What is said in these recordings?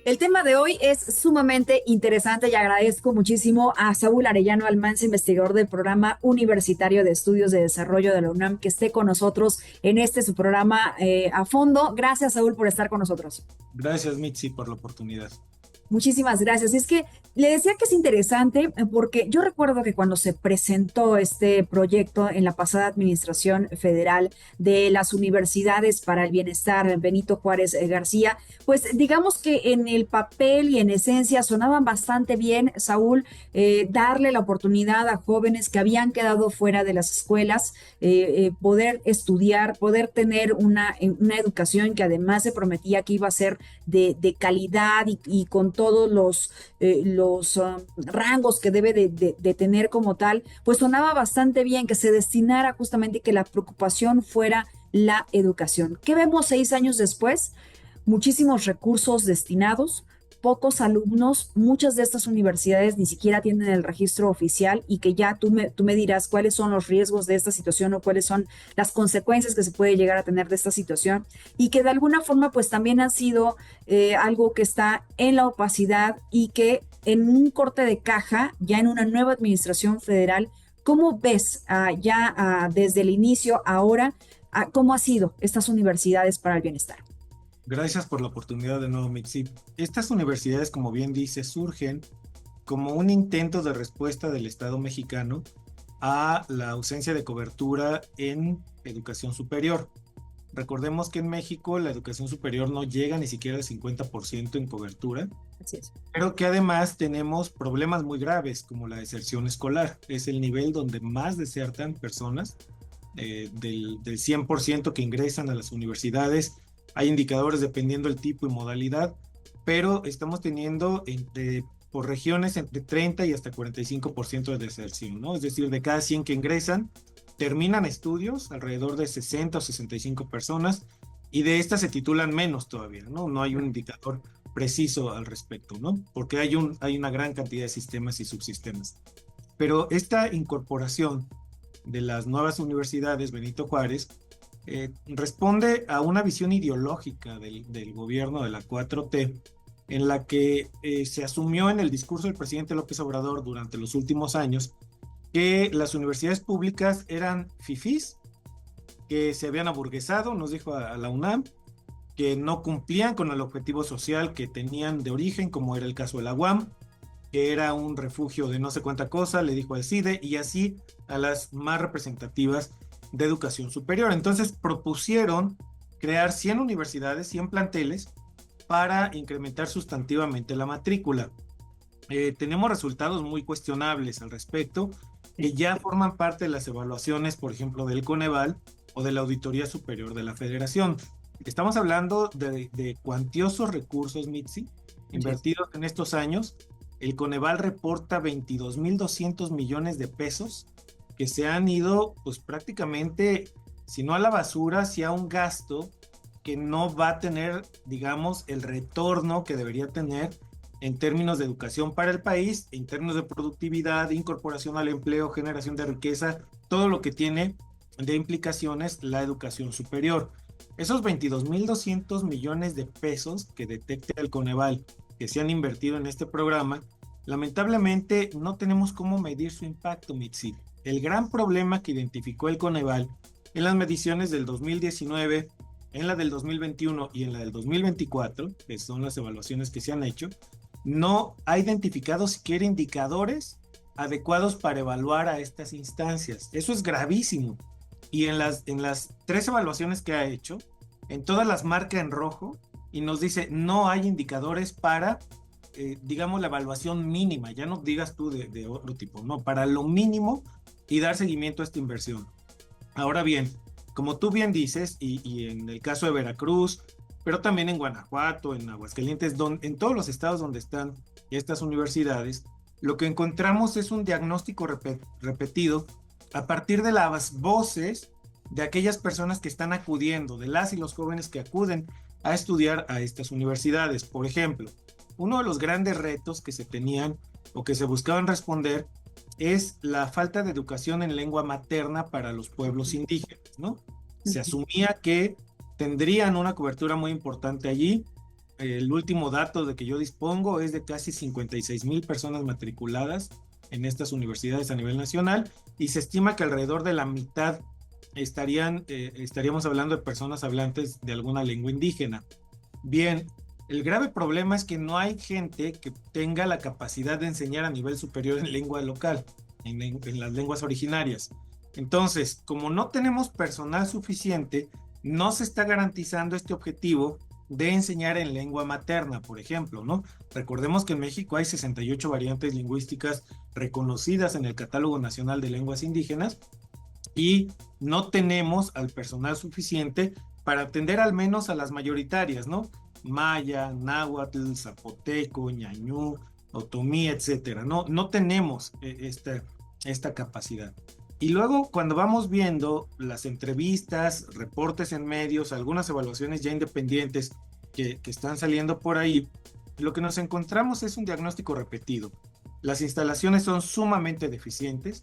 El tema de hoy es sumamente interesante y agradezco muchísimo a Saúl Arellano Almanza, investigador del Programa Universitario de Estudios de Desarrollo de la UNAM, que esté con nosotros en este su programa a fondo. Gracias, Saúl, por estar con nosotros. Gracias, Mitzi, por la oportunidad. Muchísimas gracias. Y es que le decía que es interesante porque yo recuerdo que cuando se presentó este proyecto en la pasada administración federal de las universidades para el bienestar, Benito Juárez García, pues digamos que en el papel y en esencia sonaban bastante bien, Saúl, darle la oportunidad a jóvenes que habían quedado fuera de las escuelas, poder estudiar, poder tener una educación que además se prometía que iba a ser de calidad y con todos los rangos que debe de tener como tal, pues sonaba bastante bien que se destinara justamente que la preocupación fuera la educación. ¿Qué vemos 6 años después? Muchísimos recursos destinados, pocos alumnos, muchas de estas universidades ni siquiera tienen el registro oficial y que ya tú me dirás cuáles son los riesgos de esta situación o cuáles son las consecuencias que se puede llegar a tener de esta situación y que de alguna forma pues también han sido algo que está en la opacidad y que en un corte de caja, ya en una nueva administración federal, ¿cómo ves desde el inicio ahora cómo ha sido estas universidades para el bienestar? Gracias por la oportunidad de nuevo, Mitzi. Estas universidades, como bien dice, surgen como un intento de respuesta del Estado mexicano a la ausencia de cobertura en educación superior. Recordemos que en México la educación superior no llega ni siquiera al 50% en cobertura, Así es. pero que además tenemos problemas muy graves como la deserción escolar. Es el nivel donde más desertan personas del 100% que ingresan a las universidades. Hay indicadores dependiendo del tipo y modalidad, pero estamos teniendo por regiones entre 30 y hasta 45% de deserción, ¿no? Es decir, de cada 100 que ingresan, terminan estudios, alrededor de 60 o 65 personas, y de estas se titulan menos todavía, ¿no? No hay un indicador preciso al respecto, ¿no? Porque hay una gran cantidad de sistemas y subsistemas. Pero esta incorporación de las nuevas universidades Benito Juárez responde a una visión ideológica del gobierno de la 4T, en la que se asumió en el discurso del presidente López Obrador durante los últimos años que las universidades públicas eran fifís, que se habían aburguesado, nos dijo a la UNAM, que no cumplían con el objetivo social que tenían de origen, como era el caso de la UAM, que era un refugio de no sé cuánta cosa, le dijo al CIDE, y así a las más representativas de educación superior. Entonces propusieron crear 100 universidades, 100 planteles, para incrementar sustantivamente la matrícula. Tenemos resultados muy cuestionables al respecto, que ya forman parte de las evaluaciones, por ejemplo, del Coneval o de la Auditoría Superior de la Federación. Estamos hablando de cuantiosos recursos, Mitzi, Así es. invertidos en estos años. El Coneval reporta 22.200 millones de pesos que se han ido, pues prácticamente, si no a la basura, si a un gasto que no va a tener, digamos, el retorno que debería tener en términos de educación para el país, en términos de productividad, de incorporación al empleo, generación de riqueza, todo lo que tiene de implicaciones la educación superior. Esos 22.200 millones de pesos que detecta el Coneval que se han invertido en este programa, lamentablemente no tenemos cómo medir su impacto, Mitzi. El gran problema que identificó el Coneval en las mediciones del 2019, en la del 2021 y en la del 2024, que son las evaluaciones que se han hecho, no ha identificado siquiera indicadores adecuados para evaluar a estas instancias. Eso es gravísimo. Y en las tres evaluaciones que ha hecho, en todas las marca en rojo y nos dice no hay indicadores para, digamos, la evaluación mínima. Ya no digas tú de otro tipo, no, para lo mínimo y dar seguimiento a esta inversión. Ahora bien, como tú bien dices, y en el caso de Veracruz, pero también en Guanajuato, en Aguascalientes, en todos los estados donde están estas universidades, lo que encontramos es un diagnóstico repetido a partir de las voces de aquellas personas que están acudiendo, de las y los jóvenes que acuden a estudiar a estas universidades. Por ejemplo, uno de los grandes retos que se tenían o que se buscaban responder es la falta de educación en lengua materna para los pueblos indígenas, ¿no? Se asumía que tendrían una cobertura muy importante allí, el último dato de que yo dispongo es de casi 56,000 personas matriculadas en estas universidades a nivel nacional, y se estima que alrededor de la mitad estaríamos hablando de personas hablantes de alguna lengua indígena. Bien, el grave problema es que no hay gente que tenga la capacidad de enseñar a nivel superior en lengua local, en las lenguas originarias. Entonces, como no tenemos personal suficiente, no se está garantizando este objetivo de enseñar en lengua materna, por ejemplo, ¿no? Recordemos que en México hay 68 variantes lingüísticas reconocidas en el Catálogo Nacional de Lenguas Indígenas, y no tenemos al personal suficiente para atender al menos a las mayoritarias, ¿no? Maya, náhuatl, zapoteco, ñañú, otomí, etcétera. No tenemos esta capacidad. Y luego, cuando vamos viendo las entrevistas, reportes en medios, algunas evaluaciones ya independientes que están saliendo por ahí, lo que nos encontramos es un diagnóstico repetido. Las instalaciones son sumamente deficientes.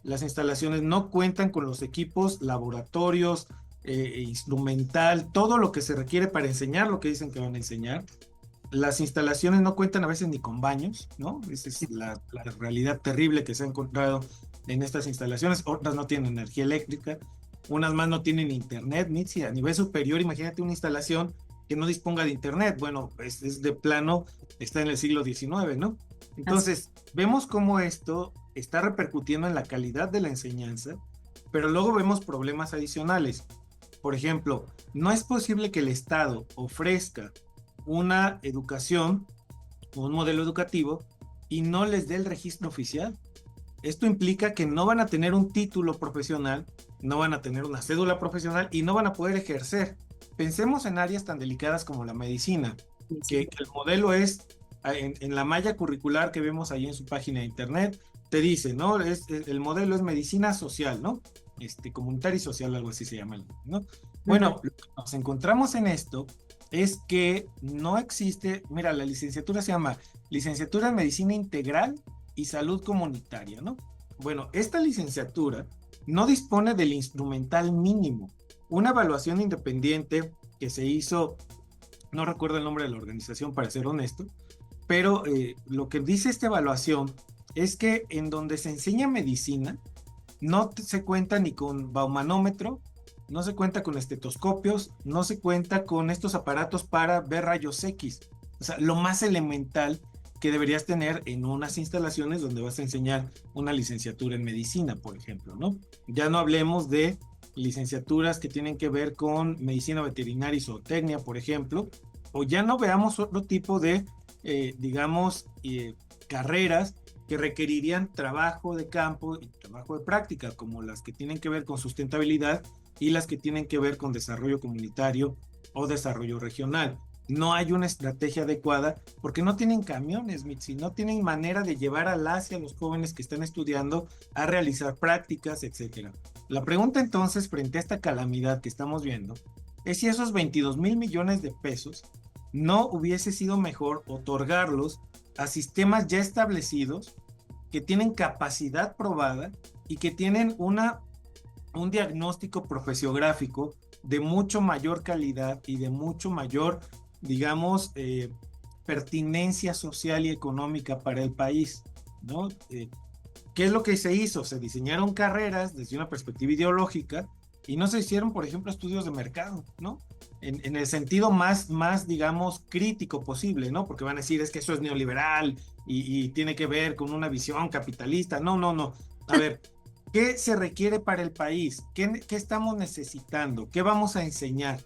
Las instalaciones no cuentan con los equipos, laboratorios, instrumental, todo lo que se requiere para enseñar lo que dicen que van a enseñar. Las instalaciones no cuentan a veces ni con baños, ¿no? Esa es la realidad terrible que se ha encontrado en estas instalaciones. Otras no tienen energía eléctrica, unas más no tienen internet. Mitzi, a nivel superior, imagínate una instalación que no disponga de internet. Bueno, es de plano, está en el siglo XIX, ¿no? Entonces, vemos cómo esto está repercutiendo en la calidad de la enseñanza, pero luego vemos problemas adicionales. Por ejemplo, no es posible que el Estado ofrezca una educación, un modelo educativo, y no les dé el registro oficial. Esto implica que no van a tener un título profesional, no van a tener una cédula profesional y no van a poder ejercer. Pensemos en áreas tan delicadas como la medicina, que el modelo es, en la malla curricular que vemos ahí en su página de internet, te dice, ¿no? El modelo es medicina social, ¿no? Comunitaria y social, algo así se llama, ¿no? Bueno, lo que nos encontramos en esto es que no existe, mira, la licenciatura se llama Licenciatura en Medicina Integral y Salud Comunitaria, ¿no? Bueno, esta licenciatura no dispone del instrumental mínimo. Una evaluación independiente que se hizo, no recuerdo el nombre de la organización para ser honesto, pero lo que dice esta evaluación es que en donde se enseña medicina no se cuenta ni con baumanómetro, no se cuenta con estetoscopios, no se cuenta con estos aparatos para ver rayos X. O sea, lo más elemental que deberías tener en unas instalaciones donde vas a enseñar una licenciatura en medicina, por ejemplo, ¿no? Ya no hablemos de licenciaturas que tienen que ver con medicina veterinaria y zootecnia, por ejemplo, o ya no veamos otro tipo de, carreras que requerirían trabajo de campo y trabajo de práctica, como las que tienen que ver con sustentabilidad y las que tienen que ver con desarrollo comunitario o desarrollo regional. No hay una estrategia adecuada porque no tienen camiones, Mitzi, no tienen manera de llevar a los jóvenes que están estudiando a realizar prácticas, etc. La pregunta entonces, frente a esta calamidad que estamos viendo, es si esos 22,000 millones de pesos no hubiese sido mejor otorgarlos a sistemas ya establecidos que tienen capacidad probada y que tienen un diagnóstico profesiográfico de mucho mayor calidad y de mucho mayor, pertinencia social y económica para el país, ¿no? ¿Qué es lo que se hizo? Se diseñaron carreras desde una perspectiva ideológica y no se hicieron, por ejemplo, estudios de mercado, ¿no? En el sentido más, digamos, crítico posible, ¿no? Porque van a decir, es que eso es neoliberal y tiene que ver con una visión capitalista. No. A ver, ¿qué se requiere para el país? ¿Qué estamos necesitando? ¿Qué vamos a enseñar?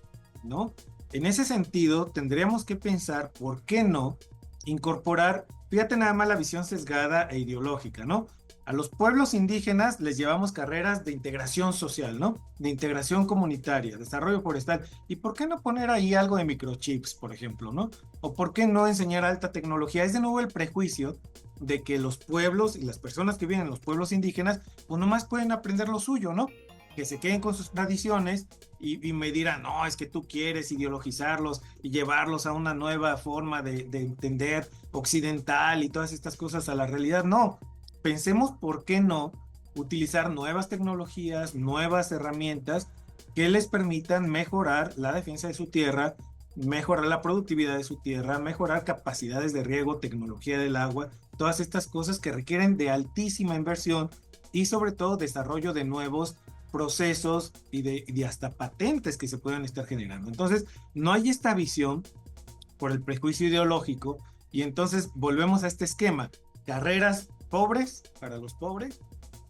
¿No? En ese sentido, tendríamos que pensar, ¿por qué no incorporar, fíjate nada más la visión sesgada e ideológica, ¿no? A los pueblos indígenas les llevamos carreras de integración social, ¿no? De integración comunitaria, desarrollo forestal. ¿Y por qué no poner ahí algo de microchips, por ejemplo, ¿no? ¿O por qué no enseñar alta tecnología? Es de nuevo el prejuicio de que los pueblos y las personas que viven en los pueblos indígenas, pues nomás pueden aprender lo suyo, ¿no? Que se queden con sus tradiciones y me dirán, no, es que tú quieres ideologizarlos y llevarlos a una nueva forma de entender occidental y todas estas cosas a la realidad. No, pensemos por qué no utilizar nuevas tecnologías, nuevas herramientas que les permitan mejorar la defensa de su tierra, mejorar la productividad de su tierra, mejorar capacidades de riego, tecnología del agua, todas estas cosas que requieren de altísima inversión y sobre todo desarrollo de nuevos procesos y de hasta patentes que se puedan estar generando. Entonces, no hay esta visión por el prejuicio ideológico y entonces volvemos a este esquema: carreras pobres para los pobres,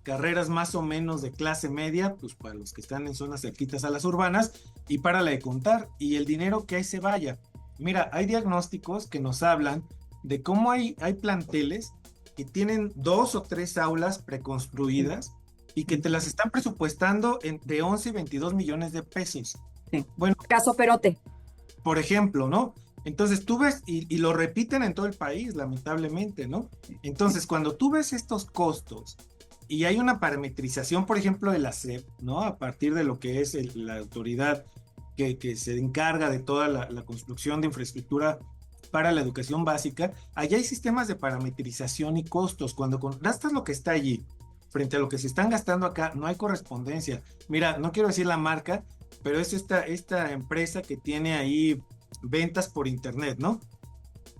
carreras más o menos de clase media, pues para los que están en zonas cerquitas a las urbanas, y para la de contar, y el dinero que ahí se vaya. Mira, hay diagnósticos que nos hablan de cómo hay planteles que tienen 2 o 3 aulas preconstruidas y que te las están presupuestando entre 11 y 22 millones de pesos. Sí. Bueno, Caso Perote. por ejemplo, ¿no? Entonces tú ves, y lo repiten en todo el país, lamentablemente, ¿no? Entonces, cuando tú ves estos costos y hay una parametrización, por ejemplo, de la SEP, ¿no? A partir de lo que es la autoridad que se encarga de toda la construcción de infraestructura para la educación básica, allá hay sistemas de parametrización y costos. Cuando contrastas lo que está allí frente a lo que se están gastando acá, no hay correspondencia. Mira, no quiero decir la marca, pero es esta empresa que tiene ahí ventas por internet, ¿no?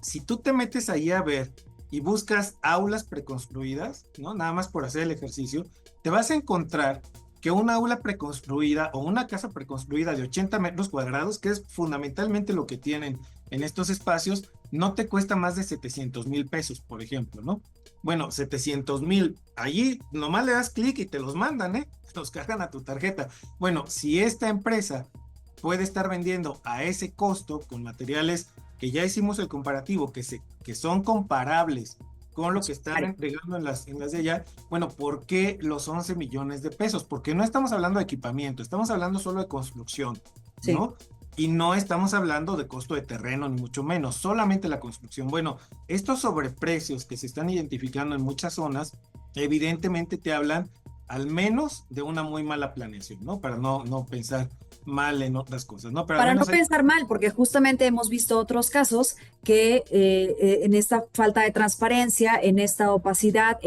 Si tú te metes ahí a ver y buscas aulas preconstruidas, ¿no? Nada más por hacer el ejercicio, te vas a encontrar que una aula preconstruida o una casa preconstruida de 80 metros cuadrados, que es fundamentalmente lo que tienen en estos espacios, no te cuesta más de 700,000 pesos, por ejemplo, ¿no? Bueno, 700,000, allí nomás le das clic y te los mandan, ¿eh? Los cargan a tu tarjeta. Bueno, si esta empresa puede estar vendiendo a ese costo con materiales que ya hicimos el comparativo, que son comparables con lo que están entregando en las de allá, bueno, ¿por qué los 11 millones de pesos? Porque no estamos hablando de equipamiento, estamos hablando solo de construcción, ¿no? Sí. Y no estamos hablando de costo de terreno, ni mucho menos, solamente la construcción. Bueno, estos sobreprecios que se están identificando en muchas zonas, evidentemente te hablan al menos de una muy mala planeación, ¿no? Para no pensar mal en otras cosas, ¿no? Pero para no pensar mal, porque justamente hemos visto otros casos que en esta falta de transparencia, en esta opacidad,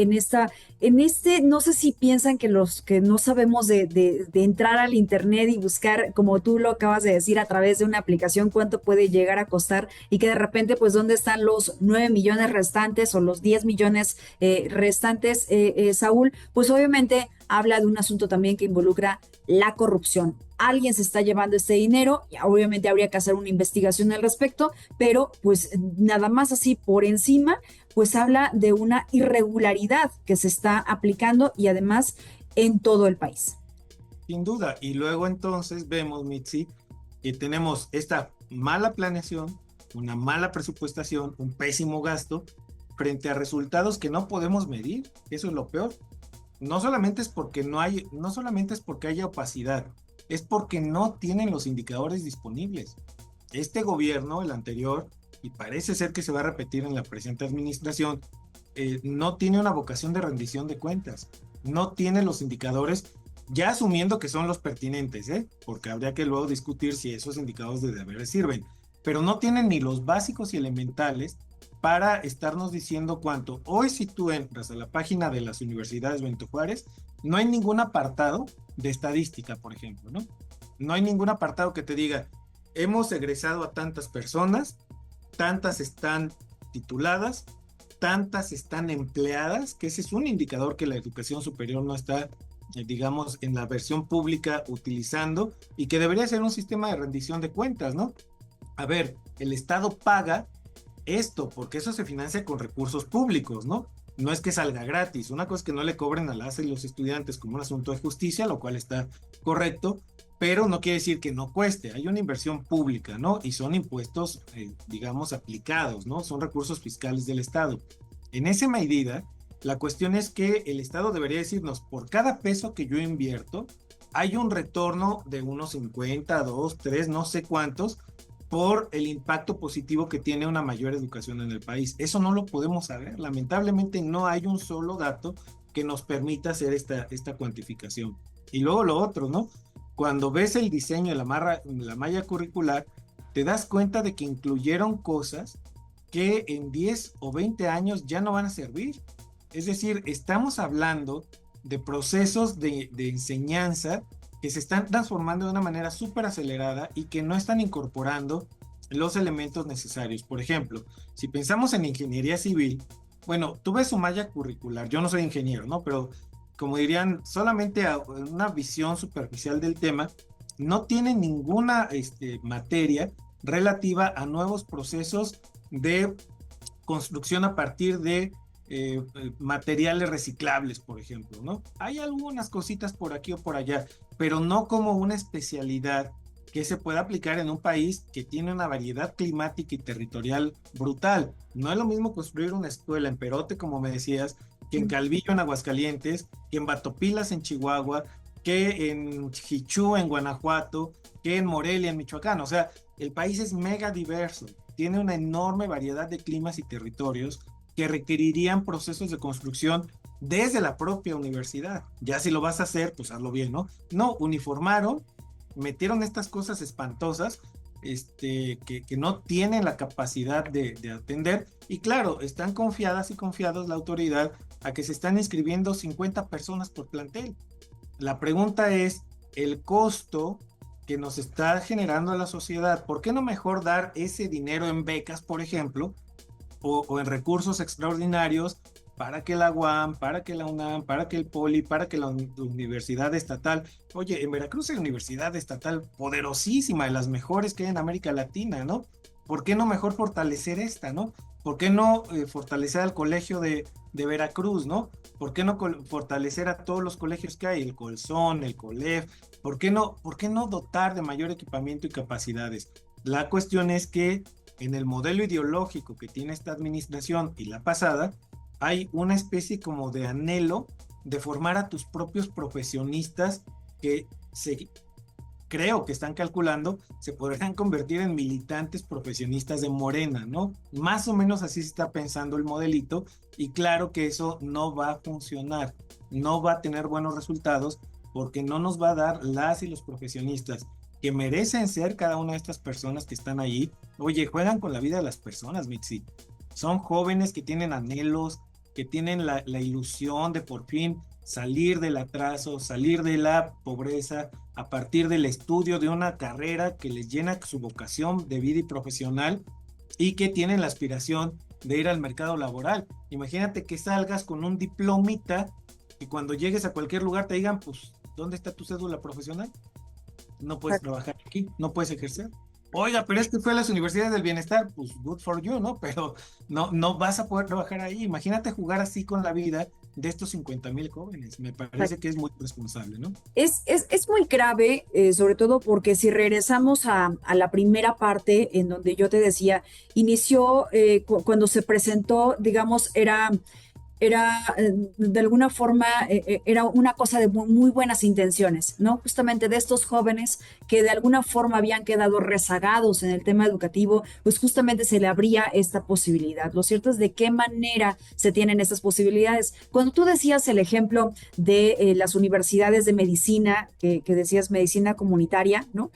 no sé si piensan que los que no sabemos de entrar al internet y buscar, como tú lo acabas de decir, a través de una aplicación, cuánto puede llegar a costar y que de repente, pues, ¿dónde están los 9 millones restantes o los 10 millones restantes, Saúl? Pues obviamente habla de un asunto también que involucra la corrupción. Alguien se está llevando este dinero y obviamente habría que hacer una investigación al respecto, pero pues nada más así por encima, pues habla de una irregularidad que se está aplicando y además en todo el país. Sin duda, y luego entonces vemos, Mitzi, que tenemos esta mala planeación, una mala presupuestación, un pésimo gasto, frente a resultados que no podemos medir. Eso es lo peor. No solamente es porque haya opacidad, es porque no tienen los indicadores disponibles. Este gobierno, el anterior, y parece ser que se va a repetir en la presente administración, no tiene una vocación de rendición de cuentas, no tiene los indicadores, ya asumiendo que son los pertinentes, porque habría que luego discutir si esos indicadores de deberes sirven, pero no tienen ni los básicos y elementales para estarnos diciendo cuánto. Hoy, si tú entras a la página de las universidades Benito Juárez, no hay ningún apartado de estadística, por ejemplo, ¿no? No hay ningún apartado que te diga, hemos egresado a tantas personas, tantas están tituladas, tantas están empleadas, que ese es un indicador que la educación superior no está, digamos, en la versión pública utilizando, y que debería ser un sistema de rendición de cuentas, ¿no? A ver, el Estado paga esto, porque eso se financia con recursos públicos, ¿no? No es que salga gratis. Una cosa es que no le cobren a las y los estudiantes como un asunto de justicia, lo cual está correcto, pero no quiere decir que no cueste. Hay una inversión pública, ¿no? Y son impuestos, digamos, aplicados, ¿no? Son recursos fiscales del Estado. En esa medida, la cuestión es que el Estado debería decirnos, por cada peso que yo invierto, hay un retorno de unos 50, 2, 3, no sé cuántos, por el impacto positivo que tiene una mayor educación en el país. Eso no lo podemos saber. Lamentablemente no hay un solo dato que nos permita hacer esta cuantificación. Y luego lo otro, ¿no? Cuando ves el diseño de la malla curricular, te das cuenta de que incluyeron cosas que en 10 o 20 años ya no van a servir. Es decir, estamos hablando de procesos de enseñanza que se están transformando de una manera súper acelerada y que no están incorporando los elementos necesarios. Por ejemplo, si pensamos en ingeniería civil, bueno, tú ves su malla curricular, yo no soy ingeniero, ¿no? Pero como dirían, solamente a una visión superficial del tema, no tiene ninguna materia relativa a nuevos procesos de construcción a partir de materiales reciclables, por ejemplo, ¿no? Hay algunas cositas por aquí o por allá, pero no como una especialidad que se pueda aplicar en un país que tiene una variedad climática y territorial brutal. No es lo mismo construir una escuela en Perote, como me decías, que en Calvillo, en Aguascalientes, que en Batopilas, en Chihuahua, que en Jichú, en Guanajuato, que en Morelia, en Michoacán. O sea, el país es mega diverso, tiene una enorme variedad de climas y territorios que requerirían procesos de construcción desde la propia universidad. Ya si lo vas a hacer, pues hazlo bien, ¿no? No, uniformaron, metieron estas cosas espantosas que no tienen la capacidad de atender. Y claro, están confiadas y confiados la autoridad a que se están inscribiendo 50 personas por plantel. La pregunta es el costo que nos está generando a la sociedad. ¿Por qué no mejor dar ese dinero en becas, por ejemplo, o en recursos extraordinarios para que la UAM, para que la UNAM, para que el POLI, para que la universidad estatal? Oye, en Veracruz hay una universidad estatal poderosísima, de las mejores que hay en América Latina, ¿no? ¿Por qué no mejor fortalecer esta, ¿no? ¿Por qué no fortalecer al colegio de Veracruz, ¿no? ¿Por qué no fortalecer a todos los colegios que hay? El Colzón, el COLEF. Por qué no dotar de mayor equipamiento y capacidades? La cuestión es que en el modelo ideológico que tiene esta administración y la pasada, hay una especie como de anhelo de formar a tus propios profesionistas que creo que están calculando, se podrán convertir en militantes profesionistas de Morena, ¿no? Más o menos así se está pensando el modelito, y claro que eso no va a funcionar, no va a tener buenos resultados, porque no nos va a dar las y los profesionistas que merecen ser cada una de estas personas que están ahí. Oye, juegan con la vida de las personas, Mitzi. Son jóvenes que tienen anhelos, que tienen la ilusión de por fin salir del atraso, salir de la pobreza a partir del estudio de una carrera que les llena su vocación de vida y profesional, y que tienen la aspiración de ir al mercado laboral. Imagínate que salgas con un diplomita y cuando llegues a cualquier lugar te digan, pues, ¿dónde está tu cédula profesional? No puedes trabajar aquí, no puedes ejercer. Oiga, pero es que fue a las universidades del bienestar, pues good for you, ¿no? Pero no vas a poder trabajar ahí. Imagínate jugar así con la vida de estos 50,000 jóvenes. Me parece que es muy responsable, ¿no? Es muy grave, sobre todo porque si regresamos a la primera parte en donde yo te decía, inició cuando se presentó, digamos, era de alguna forma, era una cosa de muy buenas intenciones, ¿no? Justamente de estos jóvenes que de alguna forma habían quedado rezagados en el tema educativo, pues justamente se le abría esta posibilidad. Lo cierto es de qué manera se tienen estas posibilidades. Cuando tú decías el ejemplo de las universidades de medicina, que decías medicina comunitaria, ¿no?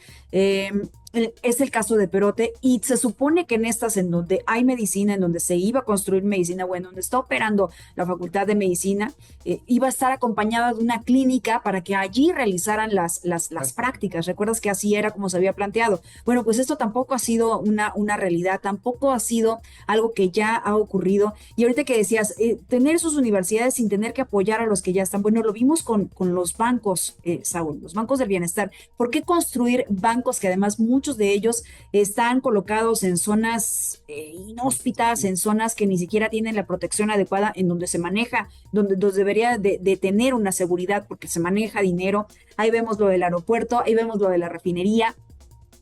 Es el caso de Perote, y se supone que en estas en donde hay medicina, en donde se iba a construir medicina, bueno, donde está operando la Facultad de Medicina, iba a estar acompañada de una clínica para que allí realizaran las prácticas. ¿Recuerdas que así era como se había planteado? Bueno, pues esto tampoco ha sido una realidad, tampoco ha sido algo que ya ha ocurrido. Y ahorita que decías, tener sus universidades sin tener que apoyar a los que ya están, bueno, lo vimos con los bancos, Saúl, los bancos del bienestar. ¿Por qué construir bancos que además muchos de ellos están colocados en zonas inhóspitas, en zonas que ni siquiera tienen la protección adecuada, en donde se maneja, donde debería de tener una seguridad porque se maneja dinero? Ahí vemos lo del aeropuerto, ahí vemos lo de la refinería.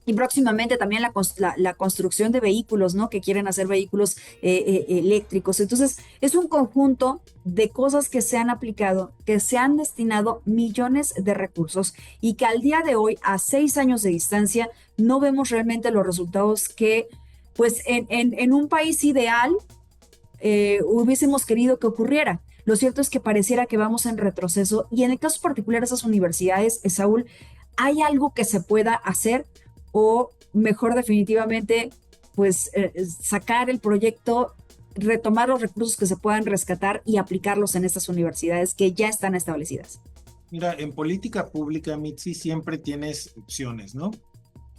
Y próximamente también la construcción de vehículos, ¿no? Que quieren hacer vehículos eléctricos. Entonces, es un conjunto de cosas que se han aplicado, que se han destinado millones de recursos, y que al día de hoy, a 6 años de distancia, no vemos realmente los resultados que, pues, en un país ideal hubiésemos querido que ocurriera. Lo cierto es que pareciera que vamos en retroceso, y en el caso particular de esas universidades, Saúl, ¿hay algo que se pueda hacer? O mejor, definitivamente, pues sacar el proyecto, retomar los recursos que se puedan rescatar y aplicarlos en estas universidades que ya están establecidas. Mira, en política pública, Mitzi, siempre tienes opciones, ¿no?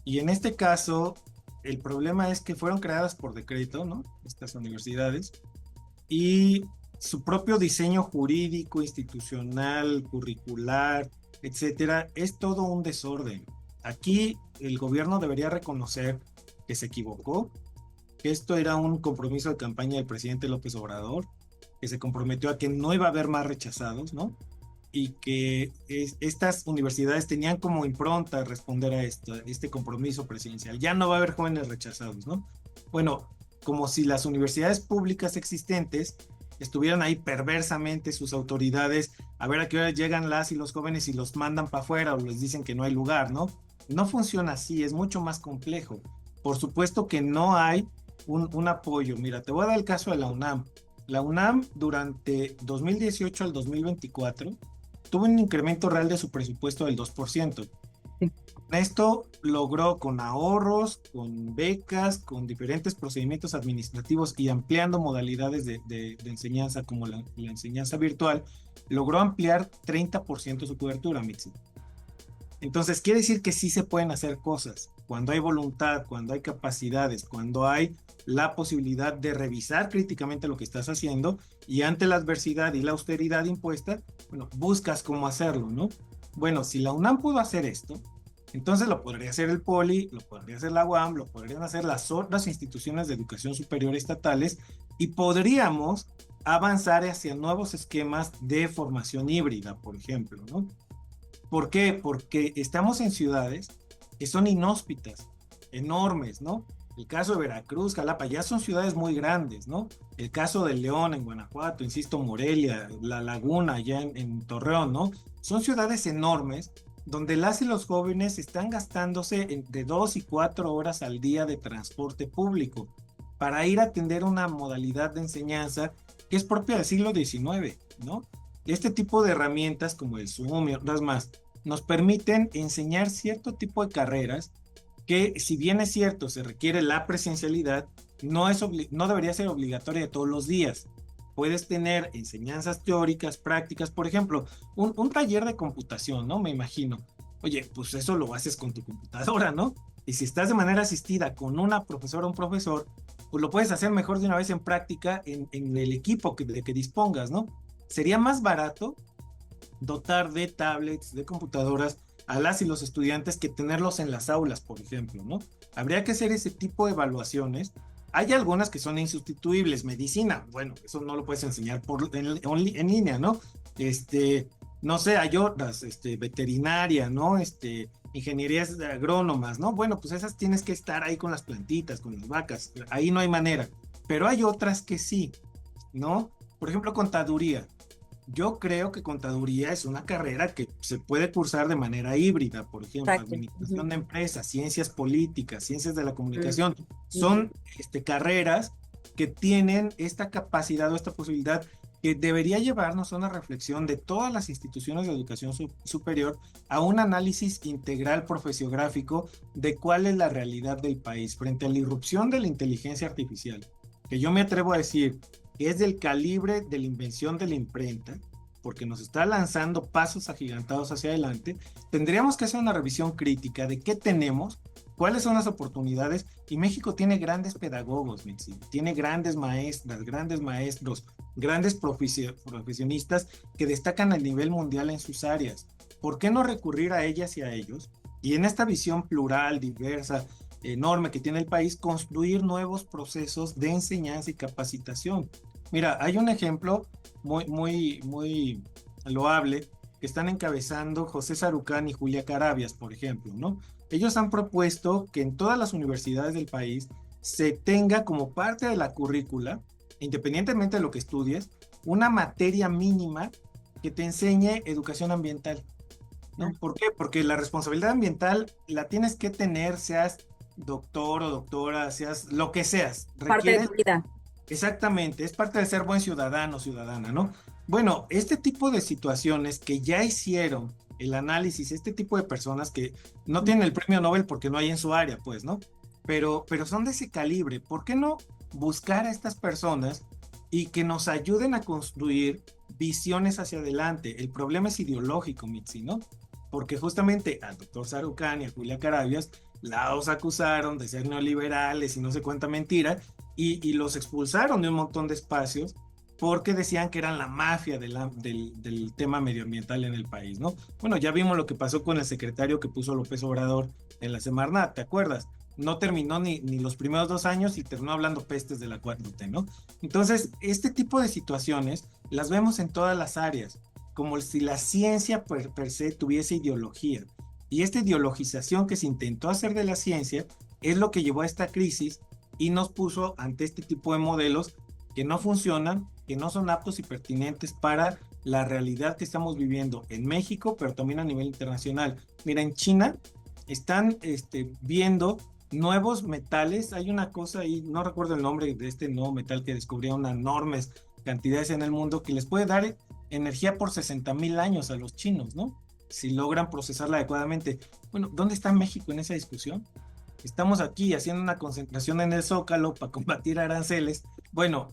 Y en este caso, el problema es que fueron creadas por decreto, ¿no? Estas universidades, y su propio diseño jurídico, institucional, curricular, etcétera, es todo un desorden. Aquí el gobierno debería reconocer que se equivocó, que esto era un compromiso de campaña del presidente López Obrador, que se comprometió a que no iba a haber más rechazados, ¿no? Y que estas universidades tenían como impronta responder a este compromiso presidencial. Ya no va a haber jóvenes rechazados, ¿no? Bueno, como si las universidades públicas existentes estuvieran ahí perversamente sus autoridades a ver a qué hora llegan las y los jóvenes y los mandan para afuera o les dicen que no hay lugar, ¿no? No funciona así, es mucho más complejo. Por supuesto que no hay un apoyo. Mira, te voy a dar el caso de la UNAM. La UNAM durante 2018 al 2024 tuvo un incremento real de su presupuesto del 2%. Sí. Esto logró con ahorros, con becas, con diferentes procedimientos administrativos y ampliando modalidades de enseñanza como la enseñanza virtual, logró ampliar 30% su cobertura, Mixi. Entonces, quiere decir que sí se pueden hacer cosas cuando hay voluntad, cuando hay capacidades, cuando hay la posibilidad de revisar críticamente lo que estás haciendo y ante la adversidad y la austeridad impuesta, bueno, buscas cómo hacerlo, ¿no? Bueno, si la UNAM pudo hacer esto, entonces lo podría hacer el POLI, lo podría hacer la UAM, lo podrían hacer las otras instituciones de educación superior estatales y podríamos avanzar hacia nuevos esquemas de formación híbrida, por ejemplo, ¿no? ¿Por qué? Porque estamos en ciudades que son inhóspitas, enormes, ¿no? El caso de Veracruz, Jalapa, ya son ciudades muy grandes, ¿no? El caso de León en Guanajuato, insisto, Morelia, La Laguna, allá en Torreón, ¿no? Son ciudades enormes donde las y los jóvenes están gastándose de 2 y 4 horas al día de transporte público para ir a atender una modalidad de enseñanza que es propia del siglo XIX, ¿no? Este tipo de herramientas como el Zoom y otras más nos permiten enseñar cierto tipo de carreras que, si bien es cierto, se requiere la presencialidad, no debería ser obligatoria de todos los días. Puedes tener enseñanzas teóricas, prácticas, por ejemplo, un taller de computación, ¿no? Me imagino. Oye, pues eso lo haces con tu computadora, ¿no? Y si estás de manera asistida con una profesora o un profesor, pues lo puedes hacer mejor de una vez en práctica en el equipo de que dispongas, ¿no? Sería más barato dotar de tablets, de computadoras a las y los estudiantes que tenerlos en las aulas, por ejemplo, ¿no? Habría que hacer ese tipo de evaluaciones. Hay algunas que son insustituibles. Medicina, bueno, eso no lo puedes enseñar en línea, ¿no? No sé, hay otras, veterinaria, ¿no? Ingenierías agrónomas, ¿no? Bueno, pues esas tienes que estar ahí con las plantitas, con las vacas, ahí no hay manera. Pero hay otras que sí, ¿no? Por ejemplo, contaduría. Yo creo que contaduría es una carrera que se puede cursar de manera híbrida, por ejemplo, Exacto. administración de empresas, ciencias políticas, ciencias de la Uh-huh. comunicación, son carreras que tienen esta capacidad o esta posibilidad que debería llevarnos a una reflexión de todas las instituciones de educación superior a un análisis integral profesiográfico de cuál es la realidad del país frente a la irrupción de la inteligencia artificial, que yo me atrevo a decir que es del calibre de la invención de la imprenta, porque nos está lanzando pasos agigantados hacia adelante. Tendríamos que hacer una revisión crítica de qué tenemos, cuáles son las oportunidades, y México tiene grandes pedagogos, Mitzi, tiene grandes maestras, grandes maestros, grandes profesionistas que destacan a nivel mundial en sus áreas. ¿Por qué no recurrir a ellas y a ellos? Y en esta visión plural, diversa, enorme que tiene el país, construir nuevos procesos de enseñanza y capacitación. Mira, hay un ejemplo muy loable que están encabezando José Sarucán y Julia Carabias, por ejemplo, ¿no? Ellos han propuesto que en todas las universidades del país se tenga como parte de la currícula, independientemente de lo que estudies, una materia mínima que te enseñe educación ambiental, ¿no? ¿Por qué? Porque la responsabilidad ambiental la tienes que tener, seas doctor o doctora, seas lo que seas, Parte de requiere. tu vida. Exactamente, es parte de ser buen ciudadano o ciudadana, ¿no? Bueno, este tipo de situaciones que ya hicieron el análisis, este tipo de personas que no tienen el premio Nobel porque no hay en su área, pues, ¿no? Pero son de ese calibre. ¿Por qué no buscar a estas personas y que nos ayuden a construir visiones hacia adelante? El problema es ideológico, Mitzi, ¿no? porque justamente al doctor Sarucán y a Julia Carabias los acusaron de ser neoliberales y no sé cuánta mentira, y los expulsaron de un montón de espacios porque decían que eran la mafia del tema medioambiental en el país, ¿no? Bueno, ya vimos lo que pasó con el secretario que puso López Obrador en la Semarnat, ¿te acuerdas? No terminó ni los primeros 2 años y terminó hablando pestes de la 4T, ¿no? Entonces, este tipo de situaciones las vemos en todas las áreas, como si la ciencia per se tuviese ideología. Y esta ideologización que se intentó hacer de la ciencia es lo que llevó a esta crisis y nos puso ante este tipo de modelos que no funcionan, que no son aptos y pertinentes para la realidad que estamos viviendo en México, pero también a nivel internacional. Mira, en China están viendo nuevos metales. Hay una cosa ahí, no recuerdo el nombre de este nuevo metal que descubrieron enormes cantidades en el mundo, que les puede dar energía por 60,000 años a los chinos, ¿no? Si logran procesarla adecuadamente. Bueno, ¿dónde está México en esa discusión? Estamos aquí haciendo una concentración en el Zócalo para combatir aranceles. Bueno,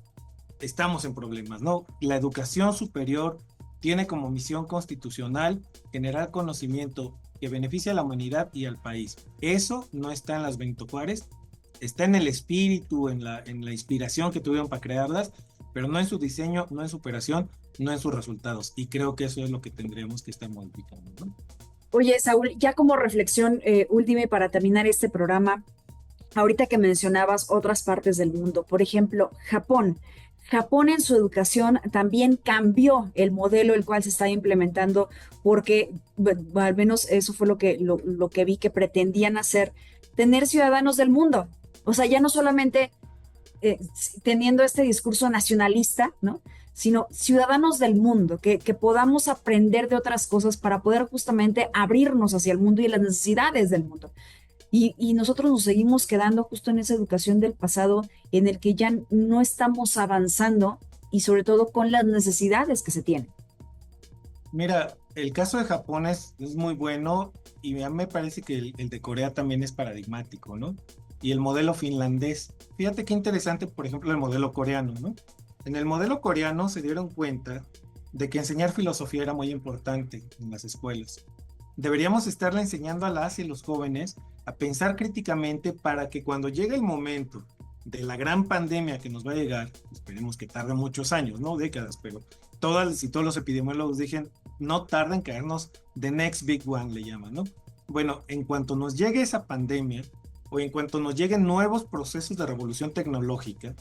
estamos en problemas, ¿no? La educación superior tiene como misión constitucional generar conocimiento que beneficie a la humanidad y al país. Eso no está en las Benito Juárez, está en el espíritu, en la inspiración que tuvieron para crearlas, pero no en su diseño, no en su operación, no en sus resultados. Y creo que eso es lo que tendremos que estar modificando, ¿no? Oye, Saúl, ya como reflexión última y para terminar este programa, ahorita que mencionabas otras partes del mundo, por ejemplo, Japón. Japón en su educación también cambió el modelo el cual se está implementando porque, bueno, al menos eso fue lo que vi que pretendían hacer, tener ciudadanos del mundo. O sea, ya no solamente teniendo este discurso nacionalista, ¿no? Sino ciudadanos del mundo, que podamos aprender de otras cosas para poder justamente abrirnos hacia el mundo y las necesidades del mundo. Y nosotros nos seguimos quedando justo en esa educación del pasado en el que ya no estamos avanzando y sobre todo con las necesidades que se tienen. Mira, el caso de Japón es muy bueno y a mí me parece que el de Corea también es paradigmático, ¿no? Y el modelo finlandés. Fíjate qué interesante, por ejemplo, el modelo coreano, ¿no? En el modelo coreano se dieron cuenta de que enseñar filosofía era muy importante en las escuelas. Deberíamos estarle enseñando a las y los jóvenes a pensar críticamente para que cuando llegue el momento de la gran pandemia que nos va a llegar, esperemos que tarde muchos años, no décadas, pero todos los epidemiólogos dicen, no tarda en caernos the next big one, le llaman, ¿no? Bueno, en cuanto nos llegue esa pandemia o en cuanto nos lleguen nuevos procesos de revolución tecnológica,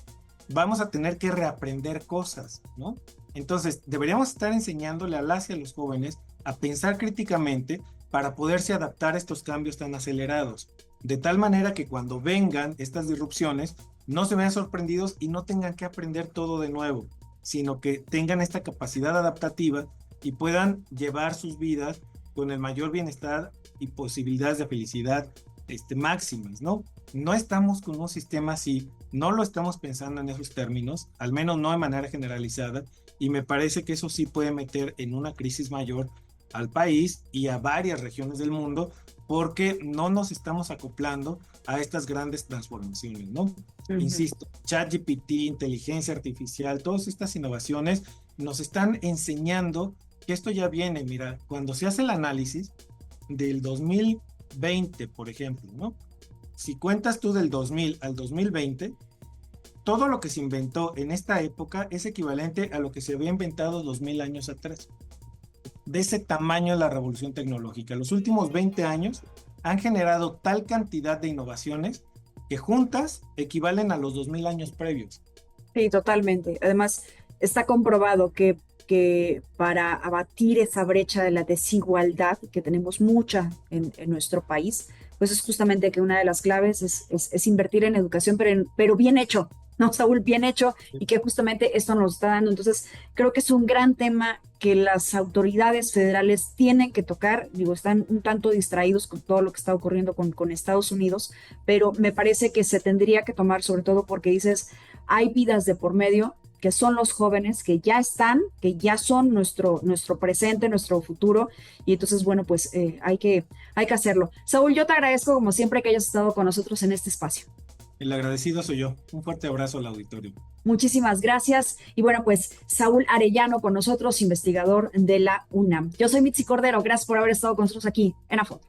vamos a tener que reaprender cosas, ¿no? Entonces, deberíamos estar enseñándole a las y a los jóvenes a pensar críticamente para poderse adaptar a estos cambios tan acelerados, de tal manera que cuando vengan estas disrupciones no se vean sorprendidos y no tengan que aprender todo de nuevo, sino que tengan esta capacidad adaptativa y puedan llevar sus vidas con el mayor bienestar y posibilidades de felicidad máximas, ¿no? No estamos con un sistema así, no lo estamos pensando en esos términos, al menos no de manera generalizada, y me parece que eso sí puede meter en una crisis mayor al país y a varias regiones del mundo, porque no nos estamos acoplando a estas grandes transformaciones, ¿no? Insisto, ChatGPT, inteligencia artificial, todas estas innovaciones nos están enseñando que esto ya viene. Mira, cuando se hace el análisis del 2020, por ejemplo, ¿no? Si cuentas tú del 2000 al 2020, todo lo que se inventó en esta época es equivalente a lo que se había inventado 2000 años atrás. De ese tamaño es la revolución tecnológica. Los últimos 20 años han generado tal cantidad de innovaciones que juntas equivalen a los 2000 años previos. Sí, totalmente. Además, está comprobado que para abatir esa brecha de la desigualdad, que tenemos mucha en nuestro país, pues es justamente que una de las claves es invertir en educación, pero bien hecho, ¿no, Saúl? Bien hecho, y que justamente esto nos está dando. Entonces, creo que es un gran tema que las autoridades federales tienen que tocar. Digo, están un tanto distraídos con todo lo que está ocurriendo con Estados Unidos, pero me parece que se tendría que tomar, sobre todo porque dices, hay vidas de por medio, que son los jóvenes, que ya están, que ya son nuestro presente, nuestro futuro, y entonces, bueno, pues hay que hacerlo. Saúl, yo te agradezco como siempre que hayas estado con nosotros en este espacio. El agradecido soy yo. Un fuerte abrazo al auditorio. Muchísimas gracias. Y bueno, pues Saúl Arellano con nosotros, investigador de la UNAM. Yo soy Mitzi Cordero. Gracias por haber estado con nosotros aquí en A Fondo.